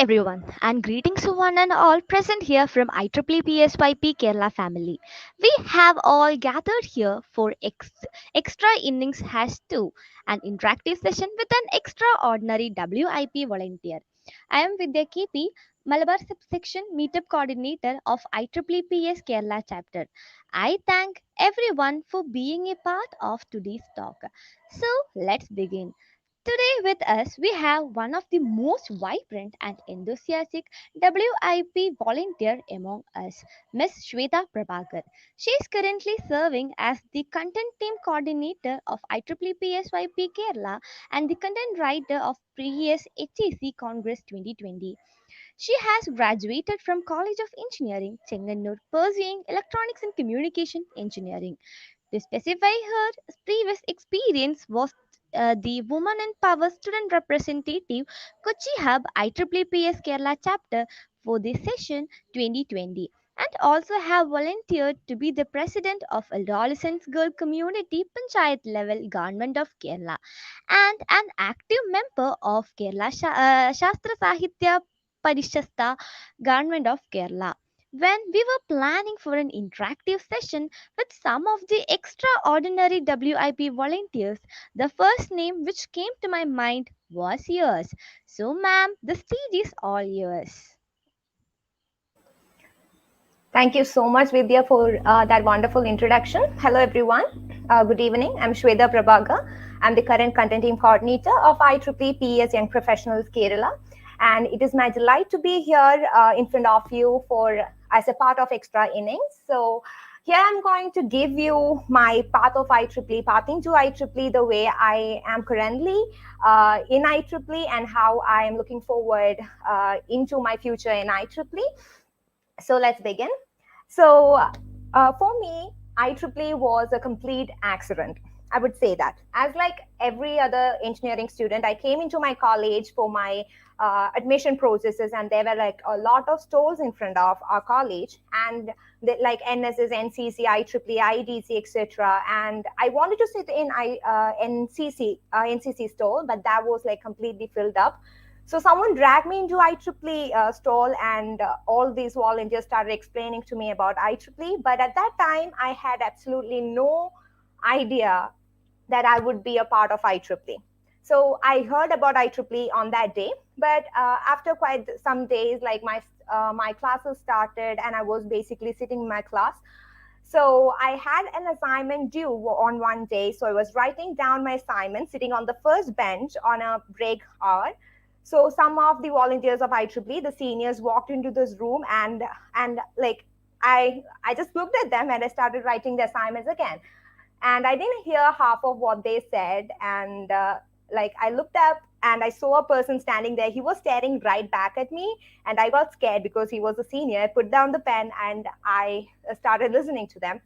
everyone, and greetings to one and all present here from IEEE PSYP Kerala family. We have all gathered here for Extra Innings has 2, an interactive session with an extraordinary WIP volunteer. I am Vidya KP, Malabar Subsection Meetup Coordinator of IEEE PS Kerala chapter. I thank everyone for being a part of today's talk. So let's begin. Today with us we have one of the most vibrant and enthusiastic WIP volunteer among us, Miss Swetha Prabhakar. She is currently serving as the content team coordinator of IEEE PSYP Kerala and the content writer of previous HEC Congress 2020. She has graduated from College of Engineering, Chenganur, pursuing Electronics and Communication Engineering. To specify her previous experience was the Women in Power Student Representative Kochi Hub IEEES Kerala chapter for the session 2020 and also have volunteered to be the president of Adolescents Girl Community Panchayat level Government of Kerala and an active member of Kerala Shastra Sahitya Parishasta Government of Kerala. When we were planning for an interactive session with some of the extraordinary WIP volunteers, the first name which came to my mind was yours. So, ma'am, the stage is all yours. Thank you so much, Vidya, for that wonderful introduction. Hello, everyone. Good evening. I'm Swetha Prabhakar. I'm the current content team coordinator of IEEE PES Young Professionals Kerala. And it is my delight to be here in front of you as a part of Extra Innings. So here I'm going to give you my path of IEEE, path into IEEE, the way I am currently in IEEE and how I am looking forward into my future in IEEE. So let's begin. So for me, IEEE was a complete accident. I would say that. As like every other engineering student, I came into my college for my admission processes, and there were like a lot of stalls in front of our college, and like NSS, NCC, IEEE, IDC, etc. And I wanted to sit in NCC stall, but that was like completely filled up. So someone dragged me into IEEE stall, and all these volunteers started explaining to me about IEEE. But at that time, I had absolutely no idea that I would be a part of IEEE. So I heard about IEEE on that day, but after quite some days, like my classes started, and I was basically sitting in my class. So I had an assignment due on one day. So I was writing down my assignment, sitting on the first bench on a break hour. So some of the volunteers of IEEE, the seniors, walked into this room, and like I just looked at them and I started writing the assignments again. And I didn't hear half of what they said. And like I looked up and I saw a person standing there. He was staring right back at me, and I got scared because he was a senior. I put down the pen and I started listening to them.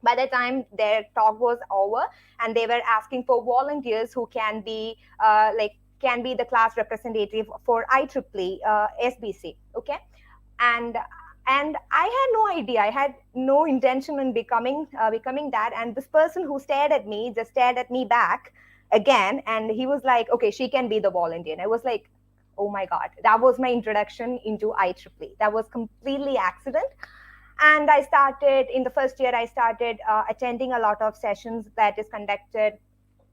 By the time their talk was over, and they were asking for volunteers who can be can be the class representative for IEEE SBC, okay? And I had no idea. I had no intention in becoming that. And this person who stared at me just stared at me back again, and he was like, "Okay, she can be the volunteer." And I was like, "Oh my God!" That was my introduction into IEEE. That was completely accident. And I started in the first year. I started attending a lot of sessions that is conducted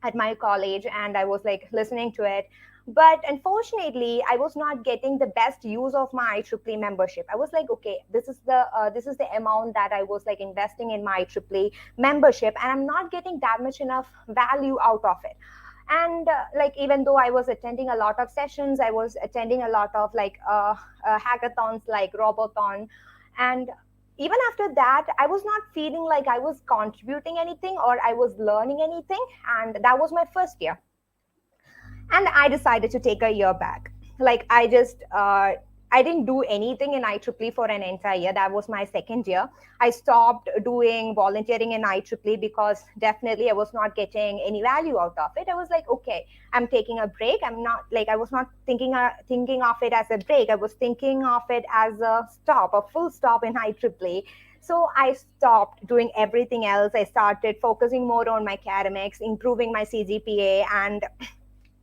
at my college, and I was like listening to it. But unfortunately, I was not getting the best use of my IEEE membership. I was like, okay, this is the amount that I was like investing in my IEEE membership, and I'm not getting that much enough value out of it. And like even though I was attending a lot of sessions, I was attending a lot of like hackathons like Robothon, and even after that, I was not feeling like I was contributing anything or I was learning anything. And that was my first year. And I decided to take a year back. Like I didn't do anything in IEEE for an entire year. That was my second year. I stopped doing volunteering in IEEE because definitely I was not getting any value out of it. I was like, okay, I'm taking a break. I'm not like, I was not thinking of it as a break. I was thinking of it as a full stop in IEEE. So I stopped doing everything else. I started focusing more on my academics, improving my CGPA, and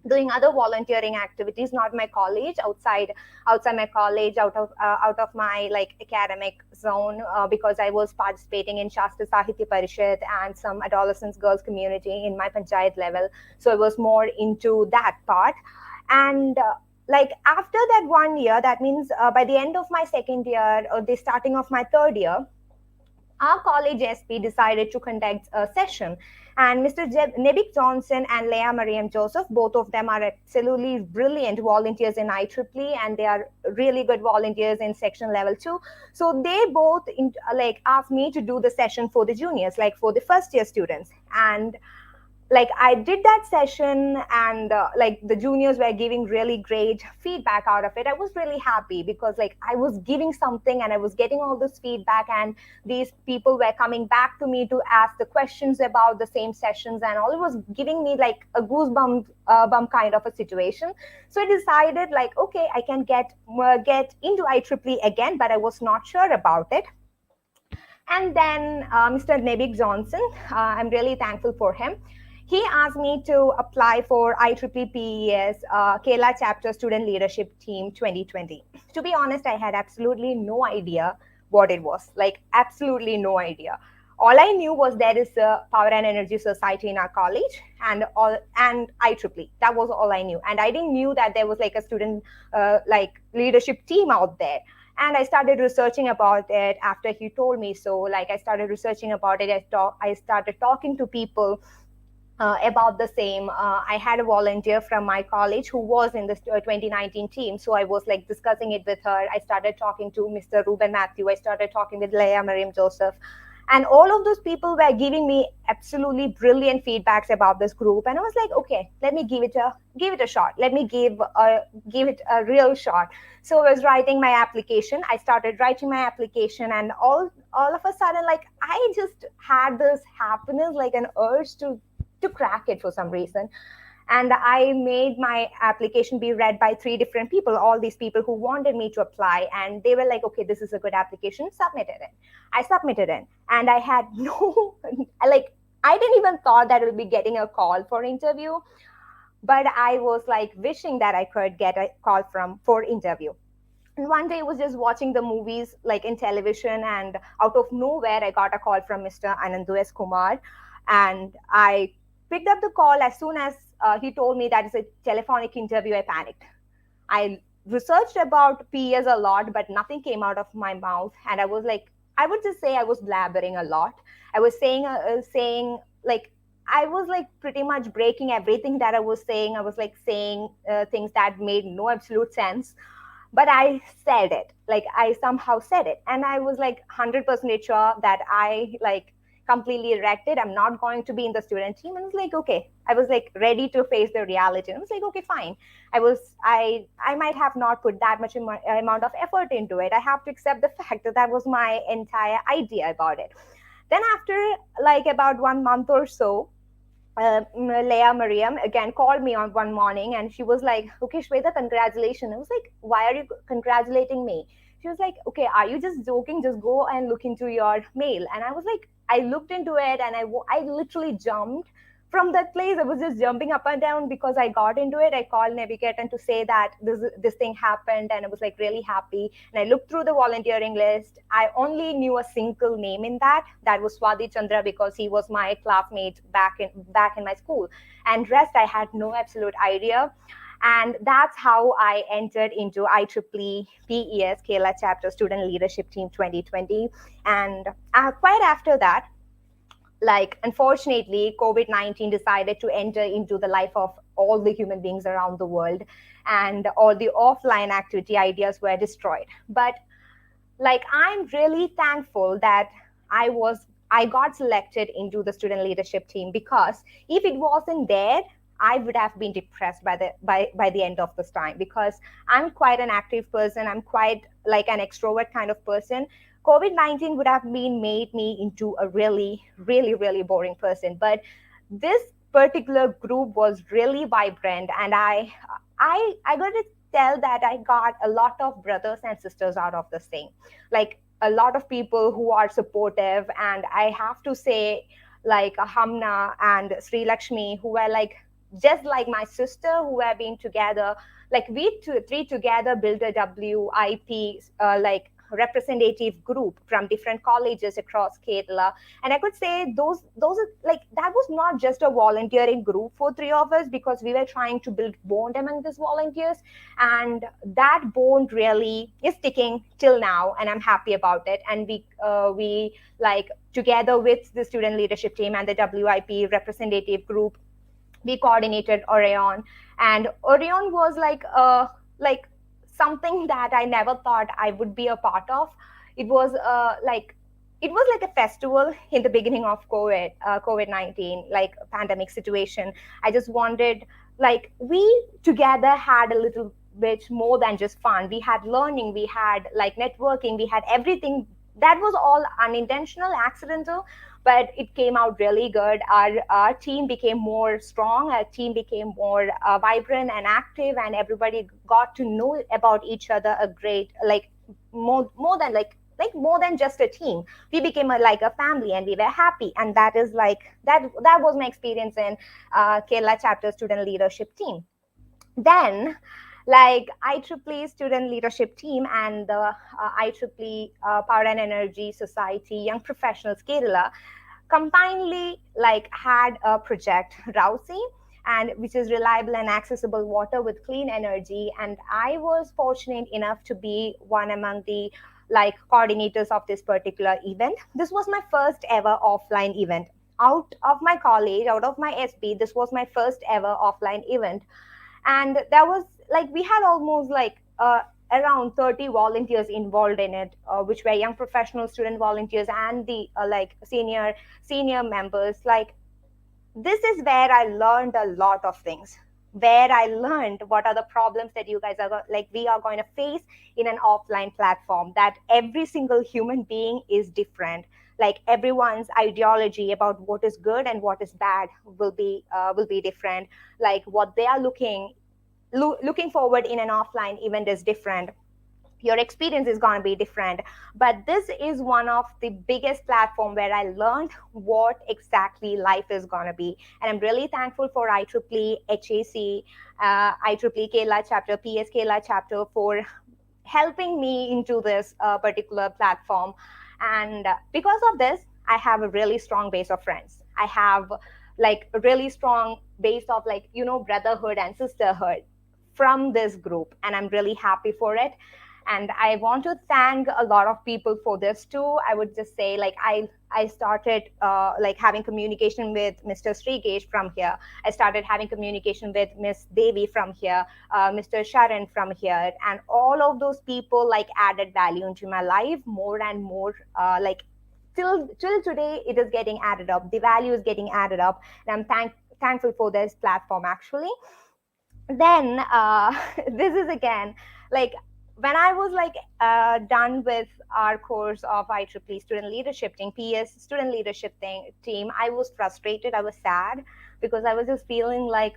doing other volunteering activities, not my college, outside my college, out of my like academic zone, because I was participating in Shastra Sahitya Parishad and some adolescents girls community in my panchayat level. So I was more into that part. And like after that 1 year, that means by the end of my second year or the starting of my third year, our college SP decided to conduct a session. And Mr. Nebik Johnson and Leah Mariam Joseph, both of them are absolutely brilliant volunteers in IEEE, and they are really good volunteers in section level 2. So they both like asked me to do the session for the juniors, like for the first year students. And like I did that session, and like the juniors were giving really great feedback out of it. I was really happy because like I was giving something and I was getting all this feedback, and these people were coming back to me to ask the questions about the same sessions and all. It was giving me like a goosebump bump kind of a situation. So I decided like, okay, I can get into IEEE again, but I was not sure about it. And then Mr. Nebik Johnson, I'm really thankful for him. He asked me to apply for IEEE PES Kerala Chapter Student Leadership Team 2020. To be honest, I had absolutely no idea what it was. Like, absolutely no idea. All I knew was there is a Power and Energy Society in our college, and IEEE. That was all I knew. And I didn't knew that there was like a student like leadership team out there. And I started researching about it after he told me so. Like I started researching about it. I started talking to people about the same. I had a volunteer from my college who was in the 2019 team. So I was like discussing it with her. I started talking to Mr. Ruben Matthew. I started talking with Leah Mariam Joseph. And all of those people were giving me absolutely brilliant feedbacks about this group. And I was like, okay, let me give it a shot. Let me give it a real shot. So I was writing my application. I started writing my application, and all of a sudden, like I just had this happiness, like an urge to crack it for some reason. And I made my application be read by three different people, all these people who wanted me to apply. And they were like, okay, this is a good application, submitted it. I submitted it, and I had no like I didn't even thought that I would be getting a call for interview, but I was like wishing that I could get a call from for interview. And one day I was just watching the movies like in television, and out of nowhere I got a call from Mr. Anandu S. Kumar. And I picked up the call. As soon as he told me that it's a telephonic interview, I panicked. I researched about PES a lot, but nothing came out of my mouth. And I was like, I would just say I was blabbering a lot. I was saying like, I was like pretty much breaking everything that I was saying. I was like saying things that made no absolute sense, but I said it. Like I somehow said it, and I was like 100% sure that I like completely erected. I'm not going to be in the student team. And I was like, okay. I was like ready to face the reality. And I was like, okay, fine. I might have not put that much amount of effort into it. I have to accept the fact that that was my entire idea about it. Then after like about 1 month or so, Leah Mariam again called me on one morning, and she was like, okay, Swetha, congratulations. I was like, why are you congratulating me? She was like, okay, are you just joking? Just go and look into your mail. And I was like, I looked into it, and I literally jumped from that place. I was just jumping up and down because I got into it. I called Navigate to say that this thing happened, and I was like really happy. And I looked through the volunteering list. I only knew a single name in that. That was Swadi Chandra, because he was my classmate back in my school. And rest, I had no absolute idea. And that's how I entered into IEEE PES Kerala Chapter Student Leadership Team 2020. And quite after that, like unfortunately COVID-19 decided to enter into the life of all the human beings around the world, and all the offline activity ideas were destroyed. But like I'm really thankful that I got selected into the student leadership team, because if it wasn't there, I would have been depressed by the end of this time, because I'm quite an active person. I'm quite like an extrovert kind of person. COVID-19 would have been made me into a really, really, really boring person. But this particular group was really vibrant, and I got to tell that I got a lot of brothers and sisters out of this thing. Like a lot of people who are supportive, and I have to say like Hamna and Sri Lakshmi, who were like just like my sister who have been together, like we three together built a WIP like representative group from different colleges across Kerala. And I could say those are like, that was not just a volunteering group for three of us, because we were trying to build bond among these volunteers, and that bond really is sticking till now, and I'm happy about it. And we like, together with the student leadership team and the WIP representative group, we coordinated Orion. And Orion was like something that I never thought I would be a part of. It was it was like a festival in the beginning of COVID-19, like pandemic situation. I just wanted, like, we together had a little bit more than just fun. We had learning, we had like networking, we had everything. That was all unintentional, accidental, but it came out really good. Our team became more strong. Our team became more vibrant and active, and everybody got to know about each other a great, like, more than more than just a team. We became like a family, and we were happy. And that is like that was my experience in Kerala chapter student leadership team. Then, like, IEEE student leadership team and the IEEE Power and Energy Society Young Professionals Kerala combinedly like had a project Rousey, and which is reliable and accessible water with clean energy. And I was fortunate enough to be one among the like coordinators of this particular event. This was my first ever offline event out of my college, out of my SB. This was my first ever offline event. And that was like, we had almost like around 30 volunteers involved in it, which were young professional student volunteers and the like senior members. Like, this is where I learned a lot of things, where I learned what are the problems that you guys are like we are going to face in an offline platform, that every single human being is different. Like, everyone's ideology about what is good and what is bad will be different. Like, what they are looking forward in an offline event is different. Your experience is going to be different. But this is one of the biggest platform where I learned what exactly life is going to be. And I'm really thankful for IEEE IEEE Kerala chapter, PS Kerala chapter, for helping me into this particular platform. And because of this, I have a really strong base of friends. I have like a really strong base of, like, brotherhood and sisterhood from this group, and I'm really happy for it. And I want to thank a lot of people for this too. I would just say, like, I started like having communication with Mr. Srigesh from here. I started having communication with Miss Devi from here, Mr. Sharan from here, and all of those people like added value into my life more and more. Like, till today, it is getting added up. The value is getting added up, and I'm thankful for this platform actually. Then this is again like, when I was like done with our course of IEEE student leadership team, PS student leadership team, I was frustrated. I was sad, because I was just feeling like,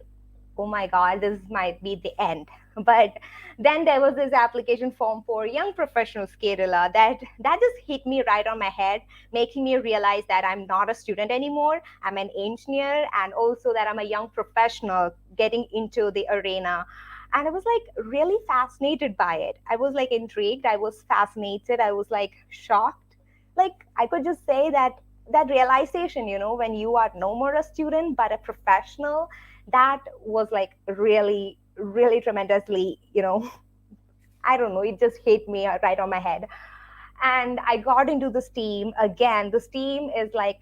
oh my God, this might be the end. But then there was this application form for young professionals Kerala that just hit me right on my head, making me realize that I'm not a student anymore. I'm an engineer, and also that I'm a young professional getting into the arena. And I was like really fascinated by it. I was like intrigued. I was fascinated. I was like shocked. Like, I could just say that realization, when you are no more a student but a professional, that was like really, really tremendously, I don't know, it just hit me right on my head. And I got into this team again. This team is that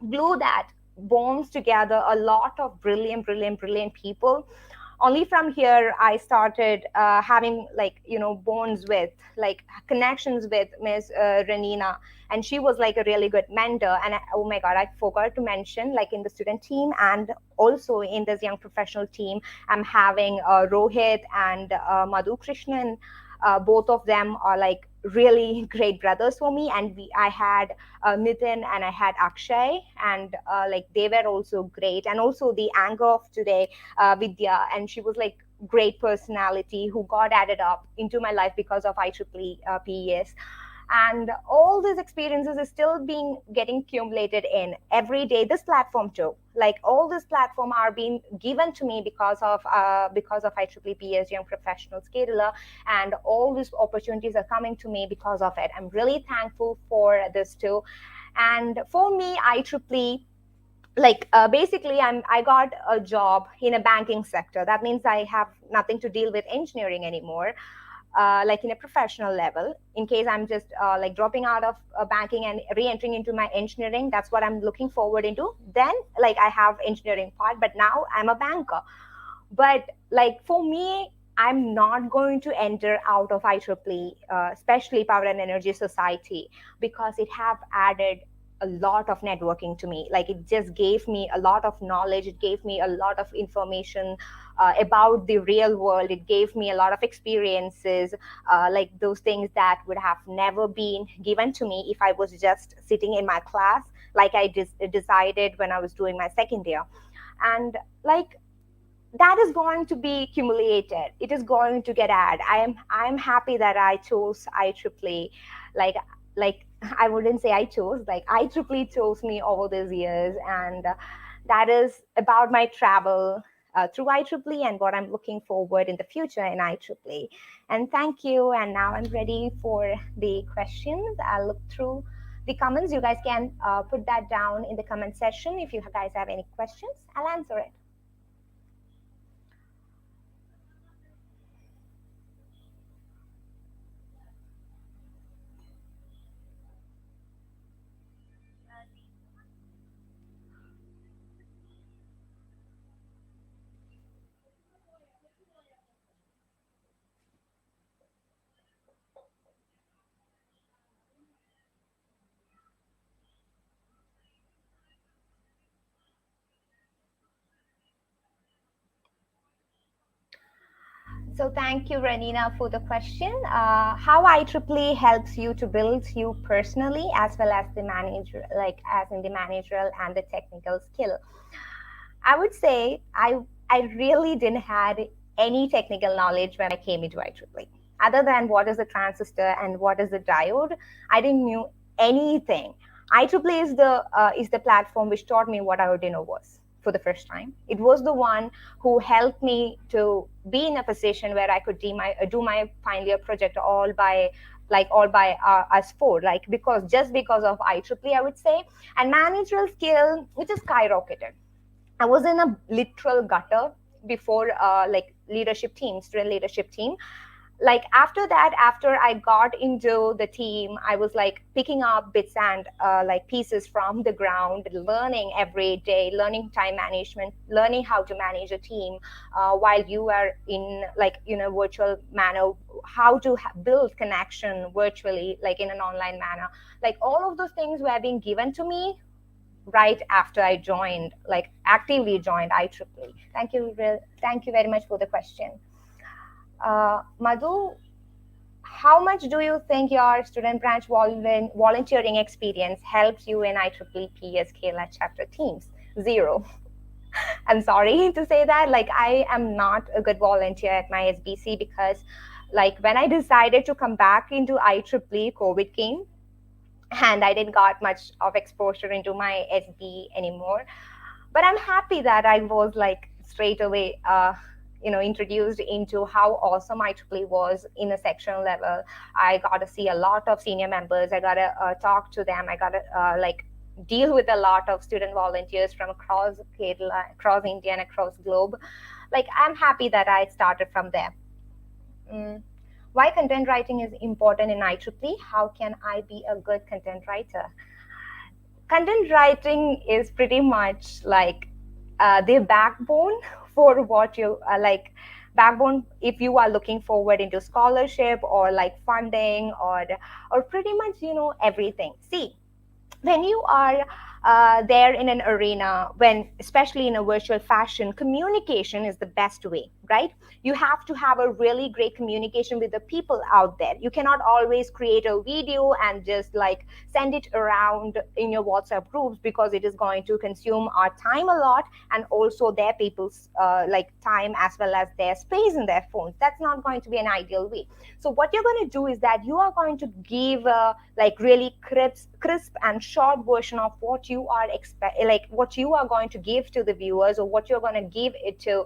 glue that bonds together a lot of brilliant people. Only from here I started having like bonds with, like, connections with Miss Renina, and she was like a really good mentor. And oh my God, I forgot to mention, like, in the student team and also in this young professional team, I'm having Rohit and Madhu Krishnan. Both of them are like really great brothers for me. And I had Nitin and I had Akshay, and like they were also great. And also the anger of today, Vidya, and she was like great personality who got added up into my life because of IEEE PES. And all these experiences is still being getting accumulated in every day. This platform too, like all this platform are being given to me because of IEEE PS Young Professional Scaler, and all these opportunities are coming to me because of it. I'm really thankful for this too. And for me, IEEE, like basically I got a job in a banking sector. That means I have nothing to deal with engineering anymore, like in a professional level. In case I'm just like dropping out of banking and re-entering into my engineering, that's what I'm looking forward into. Then like I have engineering part, but now I'm a banker. But like for me, I'm not going to enter out of IEEE, especially Power and Energy Society, because it have added a lot of networking to me. Like it just gave me a lot of knowledge. It gave me a lot of information about the real world. It gave me a lot of experiences, like those things that would have never been given to me if I was just sitting in my class, like I decided when I was doing my second year. And like that is going to be accumulated. It is going to get added. I'm happy that I chose IEEE. Like like I wouldn't say I chose, like IEEE chose me over these years, and that is about my travel through IEEE and what I'm looking forward in the future in IEEE. And thank you. And now I'm ready for the questions. I'll look through the comments. You guys can put that down in the comment section. If you guys have any questions, I'll answer it. So thank you, Ranina, for the question. How IEEE helps you to build you personally, as well as the manager, like as in the managerial and the technical skill. I would say I really didn't had any technical knowledge when I came into IEEE. Other than what is a transistor and what is a diode, I didn't knew anything. IEEE is the platform which taught me what Arduino was for the first time. It was the one who helped me to be in a position where I could do my final year project all by us four, like because of IEEE, I would say. And managerial skill, which is skyrocketed. I was in a literal gutter before like leadership team, student leadership team. Like after that, after I got into the team, I was like picking up bits and like pieces from the ground, learning every day, learning time management, learning how to manage a team while you are in like in a virtual manner, how to build connection virtually, like in an online manner. Like all of those things were being given to me right after I joined, like actively joined IEEE. Thank you very much for the question. Madhu, how much do you think your student branch volunteering experience helps you in IEEE PS Kela chapter teams? Zero. I'm sorry to say that. Like I am not a good volunteer at my SBC because like when I decided to come back into IEEE, COVID came and I didn't got much of exposure into my SB anymore. But I'm happy that I was like straight away introduced into how awesome IEEE was in a sectional level. I got to see a lot of senior members. I got to talk to them. I got to like deal with a lot of student volunteers from across Kerala, across India, and across globe. Like I'm happy that I started from there. Mm. Why content writing is important in IEEE? How can I be a good content writer? Content writing is pretty much like the backbone for what you like backbone if you are looking forward into scholarship or like funding or pretty much everything. See, when you are there in an arena, when especially in a virtual fashion, communication is the best way, right? You have to have a really great communication with the people out there. You cannot always create a video and just like send it around in your WhatsApp groups, because it is going to consume our time a lot, and also their people's like time as well as their space in their phones. That's not going to be an ideal way. So what you're going to do is that you are going to give a like really crisp and short version of what you are like what you are going to give to the viewers, or what you're going to give it to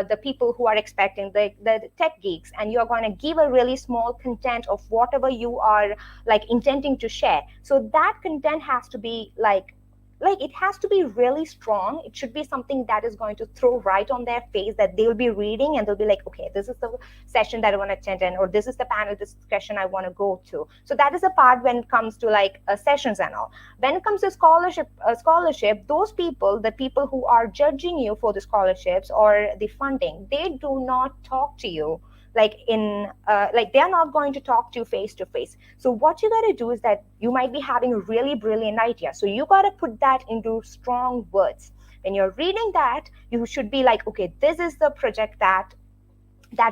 the people who are expecting the tech geeks. And you're going to give a really small content of whatever you are like intending to share. So that content has to be like it has to be really strong. It should be something that is going to throw right on their face, that they'll be reading and they'll be like, okay, this is the session that I want to attend in, or this is the panel discussion I want to go to. So that is a part when it comes to like sessions and all. When it comes to scholarship, those people, the people who are judging you for the scholarships or the funding, they do not talk to you like in like they're not going to talk to you face to face. So what you got to do is that you might be having a really brilliant idea, so you got to put that into strong words. When you're reading that, you should be like, okay, this is the project that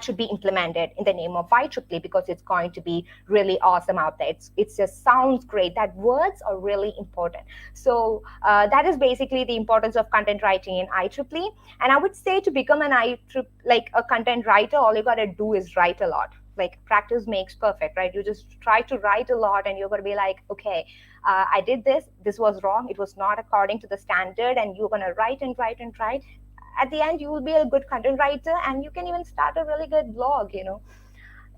should be implemented in the name of IEEE, because it's going to be really awesome out there. It just sounds great. That words are really important. So that is basically the importance of content writing in IEEE. And I would say to become an IEEE, like a content writer, all you got to do is write a lot. Like practice makes perfect, right? You just try to write a lot and you're going to be like, okay, I did this was wrong, it was not according to the standard, and you're going to write and write and write. At the end, you will be a good content writer, and you can even start a really good blog,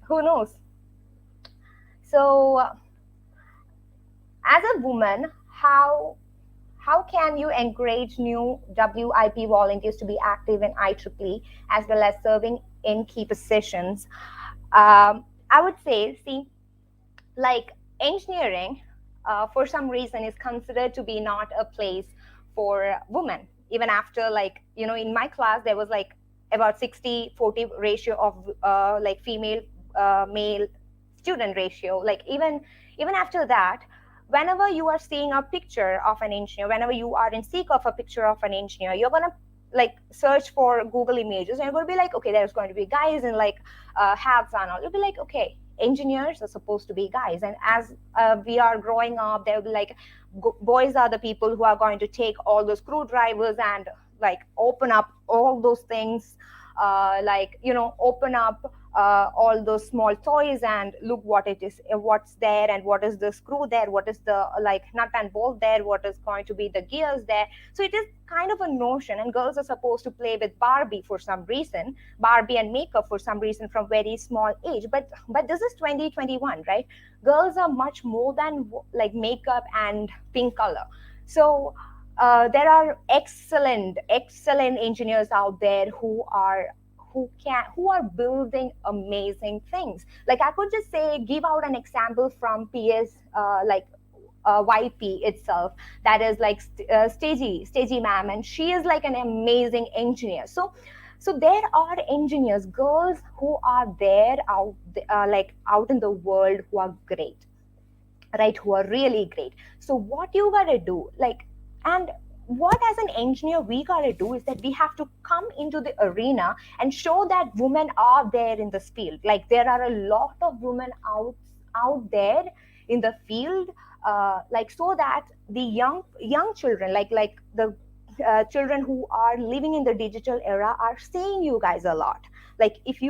who knows. So as a woman, how can you encourage new WIP volunteers to be active in IEEE as well as serving in key positions? I would say, see, like engineering, for some reason, is considered to be not a place for women. Even after, like, in my class, there was like about 60-40 ratio of like female male student ratio. Like even after that, whenever you are seeing a picture of an engineer, whenever you are in seek of a picture of an engineer, you're gonna like search for Google images, and you're going to be like, okay, there's going to be guys in like hats and all. You'll be like, okay, engineers are supposed to be guys. And as we are growing up, there'll be like boys are the people who are going to take all the screwdrivers and like open up all those things, like open up all those small toys and look what it is, what's there, and what is the screw there, what is the like nut and bolt there, what is going to be the gears there. So it is kind of a notion, and girls are supposed to play with Barbie for some reason, Barbie and makeup for some reason from very small age. But this is 2021, right? Girls are much more than like makeup and pink color. So there are excellent engineers out there who are building amazing things. Like I could just say, give out an example from PS like YP itself. That is like Stagey ma'am, and she is like an amazing engineer. So there are engineers, girls who are there out like out in the world, who are great, right? Who are really great. So what you gotta do, like, and what as an engineer we gotta do is that we have to come into the arena and show that women are there in this field. Like there are a lot of women out there in the field, like so that the young children, like the children who are living in the digital era are seeing you guys a lot. Like if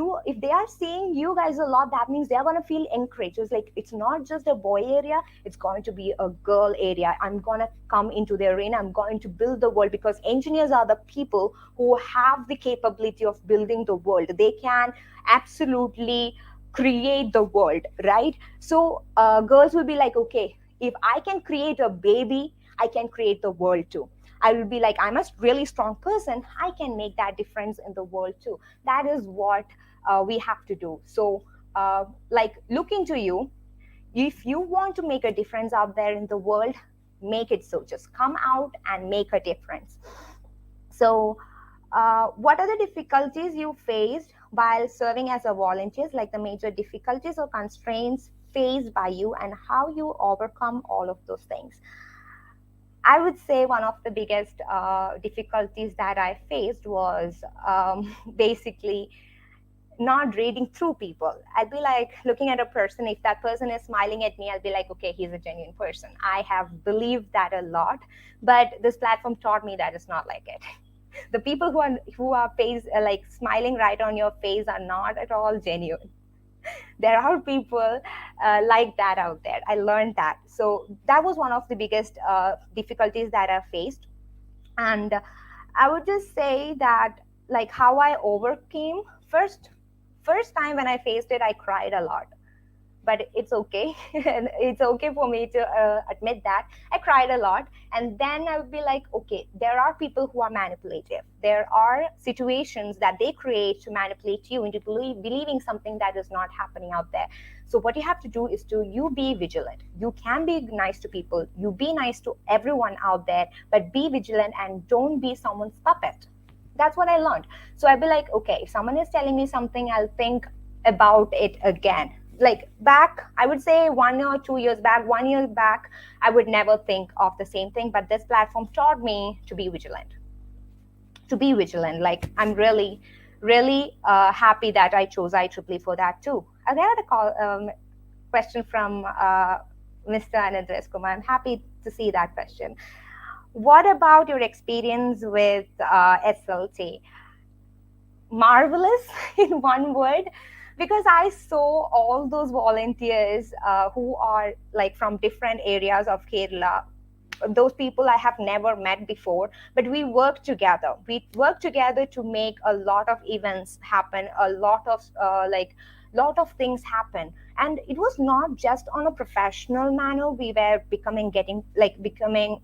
they are seeing you guys a lot, that means they're going to feel encouraged. It's like it's not just a boy area, it's going to be a girl area. I'm going to come into the arena, I'm going to build the world, because engineers are the people who have the capability of building the world. They can absolutely create the world, right? So girls will be like, okay, if I can create a baby, I can create the world too. I will be like, I'm a really strong person, I can make that difference in the world too. That is what we have to do. So like look into you. If you want to make a difference out there in the world, make it so. Just come out and make a difference. So what are the difficulties you faced while serving as a volunteer, like the major difficulties or constraints faced by you, and how you overcome all of those things? I would say one of the biggest difficulties that I faced was basically not reading through people. I'll be like looking at a person. If that person is smiling at me, I'll be like, okay, he's a genuine person. I have believed that a lot, but this platform taught me that it's not like it. The people who are face like smiling right on your face are not at all genuine. There are people like that out there. I learned that. So that was one of the biggest difficulties that I faced. And I would just say that, like, how I overcame, first time when I faced it, I cried a lot, but it's okay. And it's okay for me to admit that I cried a lot. And then I would be like, okay, there are people who are manipulative. There are situations that they create to manipulate you into believing something that is not happening out there. So what you have to do is to you be vigilant. You can be nice to people, you be nice to everyone out there, but be vigilant and don't be someone's puppet. That's what I learned. So I'd be like, okay, if someone is telling me something, I'll think about it again. Like back, I would say 1 or 2 years back, 1 year back, I would never think of the same thing. But this platform taught me to be vigilant. To be vigilant. Like, I'm really, really happy that I chose IEEE for that too. I got a question from Mr. Anandres Kumar. I'm happy to see that question. What about your experience with SLT? Marvelous in one word, because I saw all those volunteers who are like from different areas of Kerala. Those people I have never met before, but we work together. We work together to make a lot of events happen, a lot of lot of things happen. And it was not just on a professional manner. We were becoming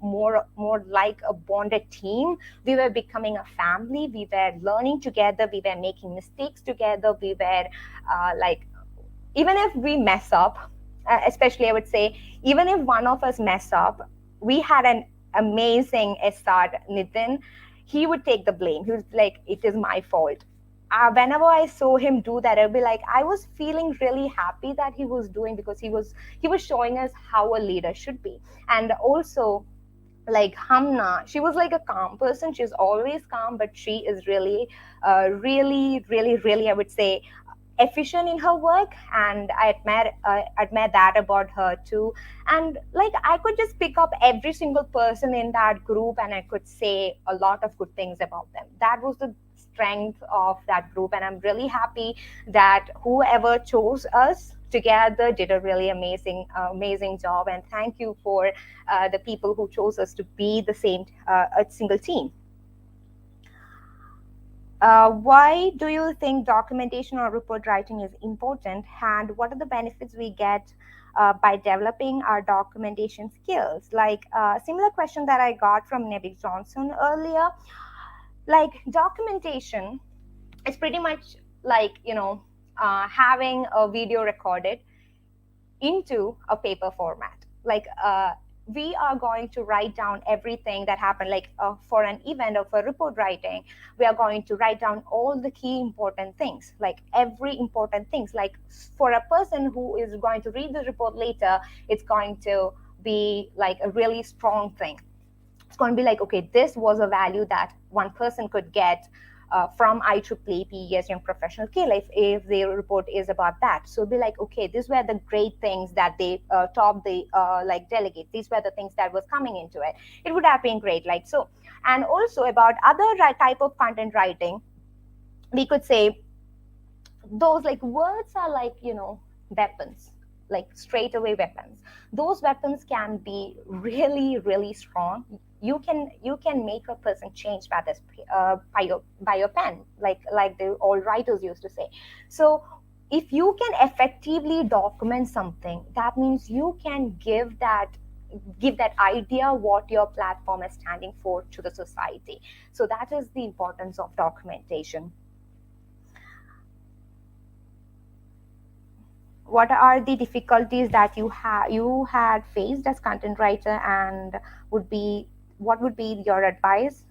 more like a bonded team. We were becoming a family. We were learning together. We were making mistakes together. We were like, even if we mess up, especially I would say, even if one of us mess up, we had an amazing SR, Nitin. He would take the blame. He was like, it is my fault. Whenever I saw him do that, I'd be like, I was feeling really happy that he was doing, because he was showing us how a leader should be. And also, like Hamna, she was like a calm person. She's always calm, but she is really, really, I would say, efficient in her work. And I admire that about her too. And like, I could just pick up every single person in that group and I could say a lot of good things about them. That was the strength of that group, and I'm really happy that whoever chose us together did a really amazing job. And thank you for the people who chose us to be the same a single team. Why do you think documentation or report writing is important, and what are the benefits we get by developing our documentation skills? Like similar question that I got from Nebby Johnson earlier. Like, documentation is pretty much like, having a video recorded into a paper format. Like we are going to write down everything that happened. Like for an event or for report writing, we are going to write down all the key important things, like every important things. Like for a person who is going to read the report later, it's going to be like a really strong thing. It's going to be like, okay, this was a value that one person could get from IEEE PES Young Professional Skill if the report is about that. So be like, okay, these were the great things that they taught the like delegates. These were the things that was coming into it. It would have been great. Like so, and also about other type of content writing, we could say those like words are like, weapons, like straight away weapons. Those weapons can be really, really strong. You can make a person change by this by your pen, like the old writers used to say. So if you can effectively document something, that means you can give that idea what your platform is standing for to the society. So that is the importance of documentation. What are the difficulties that you had faced as content writer, and what would be your advice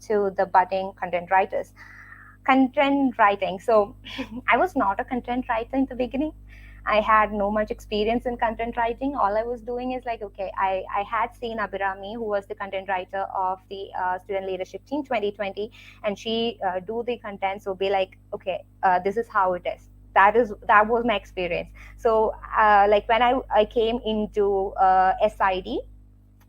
to the budding content writers? Content writing. So I was not a content writer in the beginning. I had no much experience in content writing. All I was doing is like, okay, I had seen Abhirami, who was the content writer of the student leadership team 2020, and she do the content. So be like, okay, this is how it is. That was my experience. So like when I came into SID,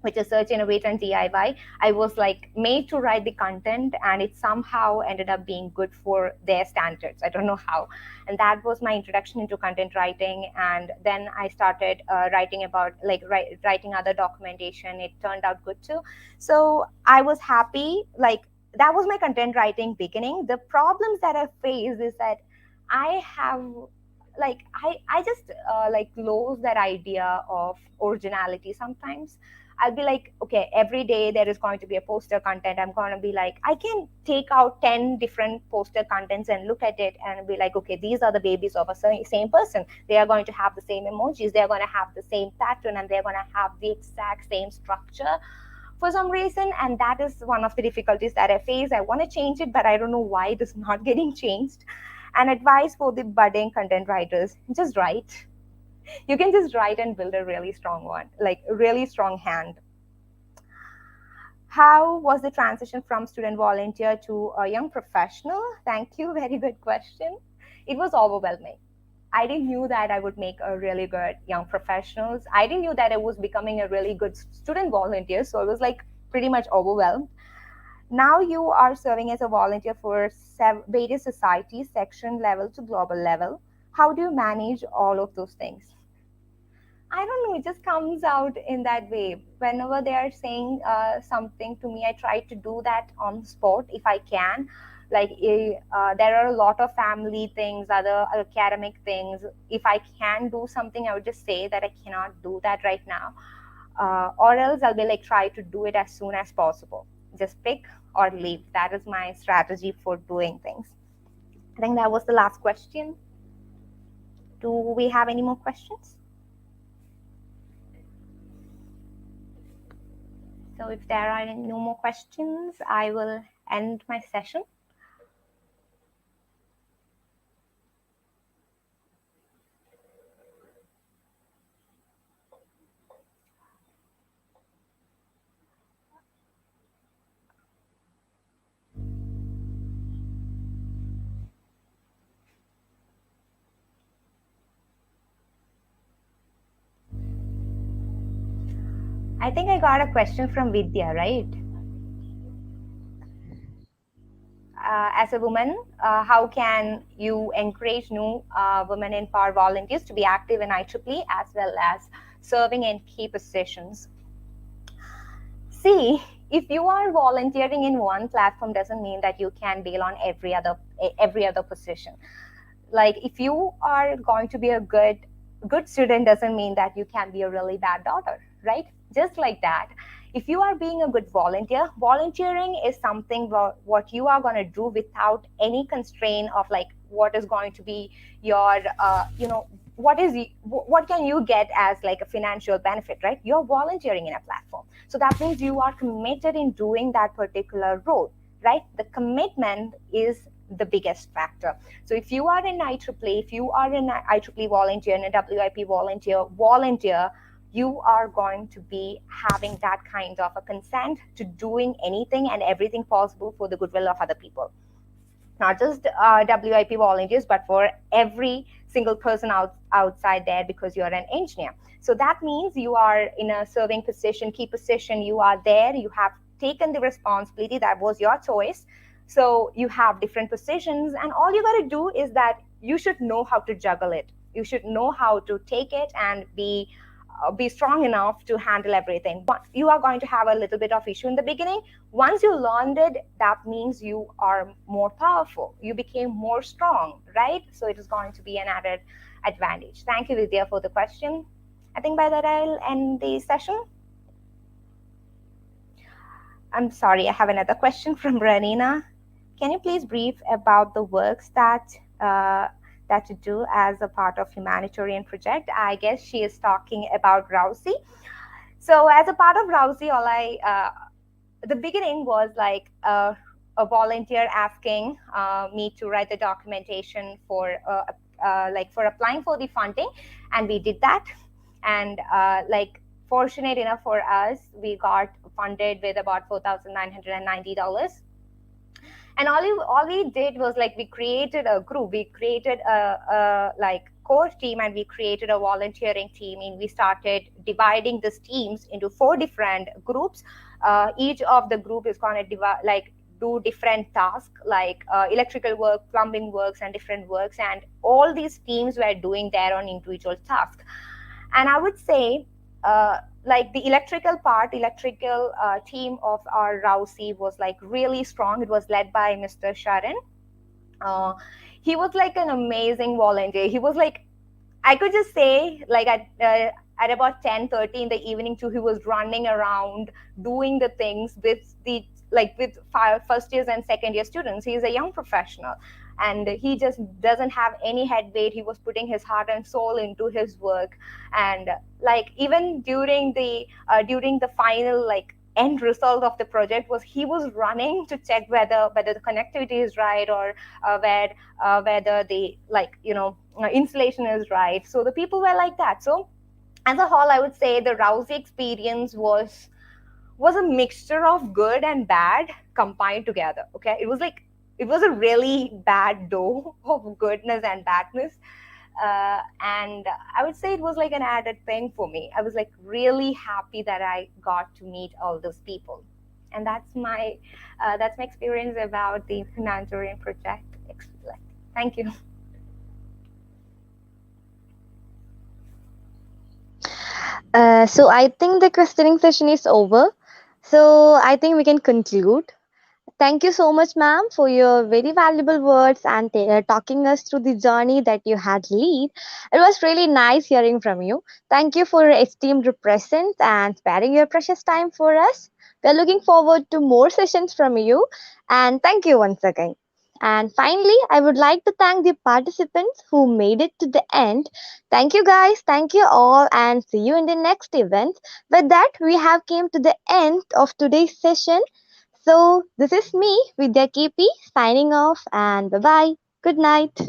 which is Search, Innovate, and DIY, I was like made to write the content, and it somehow ended up being good for their standards. I don't know how. And that was my introduction into content writing. And then I started writing about like writing other documentation. It turned out good too. So I was happy. Like that was my content writing beginning. The problems that I faced is that I have like I just like lose that idea of originality sometimes. I'll be like, okay, every day there is going to be a poster content. I'm going to be like, I can take out 10 different poster contents and look at it and be like, okay, these are the babies of a same person. They are going to have the same emojis. They're going to have the same pattern, and they're going to have the exact same structure for some reason. And that is one of the difficulties that I face. I want to change it, but I don't know why it is not getting changed. And advice for the budding content writers, just write. You can just write and build a really strong one, like a really strong hand. How was the transition from student volunteer to a young professional? Thank you. Very good question. It was overwhelming. I didn't knew that I would make a really good young professionals. I didn't knew that I was becoming a really good student volunteer. So I was like pretty much overwhelmed. Now you are serving as a volunteer for various societies, section level to global level. How do you manage all of those things? I don't know. It just comes out in that way. Whenever they are saying something to me, I try to do that on spot if I can. Like there are a lot of family things, other academic things. If I can do something, I would just say that I cannot do that right now, or else I'll be like try to do it as soon as possible. Just pick or leave. That is my strategy for doing things. I think that was the last question. Do we have any more questions? So if there are no more questions, I will end my session. I think I got a question from Vidya, right? As a woman, how can you encourage new women in power volunteers to be active in IEEE as well as serving in key positions? See, if you are volunteering in one platform doesn't mean that you can bail on every other position. Like if you are going to be a good student doesn't mean that you can be a really bad daughter, right? Just like that, if you are being a good volunteer, volunteering is something what you are going to do without any constraint of like what is going to be your what can you get as like a financial benefit, right? You're volunteering in a platform, so that means you are committed in doing that particular role, right? The commitment is the biggest factor. So if you are in IEEE, if you are an IEEE volunteer and a WIP volunteer, you are going to be having that kind of a consent to doing anything and everything possible for the goodwill of other people. Not just WIP volunteers, but for every single person outside there, because you're an engineer. So that means you are in a serving position, key position. You are there. You have taken the responsibility. That was your choice. So you have different positions, and all you got to do is that you should know how to juggle it. You should know how to take it and be strong enough to handle everything. But you are going to have a little bit of issue in the beginning. Once you learned it, that means you are more powerful. You became more strong, right? So it is going to be an added advantage. Thank you, Vidya, for the question. I think by that I'll end the session. I'm sorry, I have another question from Ranina. Can you please brief about the works that you do as a part of humanitarian project? I guess she is talking about Rousey. So as a part of Rousey, the beginning was like a volunteer asking me to write the documentation for like for applying for the funding, and we did that. And like fortunate enough for us, we got funded with about $4,990. And all we did was like we created a group, we created a like core team, and we created a volunteering team, and we started dividing these teams into 4 different groups. Each of the group is going to divide like do different tasks like electrical work, plumbing works, and different works, and all these teams were doing their own individual tasks. And I would say like the electrical team of our Rousey was like really strong. It was led by Mr. Sharan. uh, he was like an amazing volunteer. He was like, I could just say, like at about 10:30 in the evening too, he was running around doing the things with the like with first years and second year students. He's a young professional, and he just doesn't have any head weight. He was putting his heart and soul into his work, and like even during the final like end result of the project was he was running to check whether the connectivity is right, or whether the like installation is right. So the people were like that. So as a whole, I would say the Rousey experience was a mixture of good and bad combined together. Okay, it was a really bad dough of goodness and badness. And I would say it was like an added thing for me. I was like really happy that I got to meet all those people, and that's my experience about the humanitarian project. Thank you. So I think the questioning session is over. So I think we can conclude. Thank you so much, ma'am, for your very valuable words and talking us through the journey that you had lead. It was really nice hearing from you. Thank you for your esteemed presence and sparing your precious time for us. We are looking forward to more sessions from you, and thank you once again. And finally, I would like to thank the participants who made it to the end. Thank you guys, thank you all, and see you in the next event. With that, we have came to the end of today's session. So, this is me, Vidya KP, signing off, and bye bye. Good night.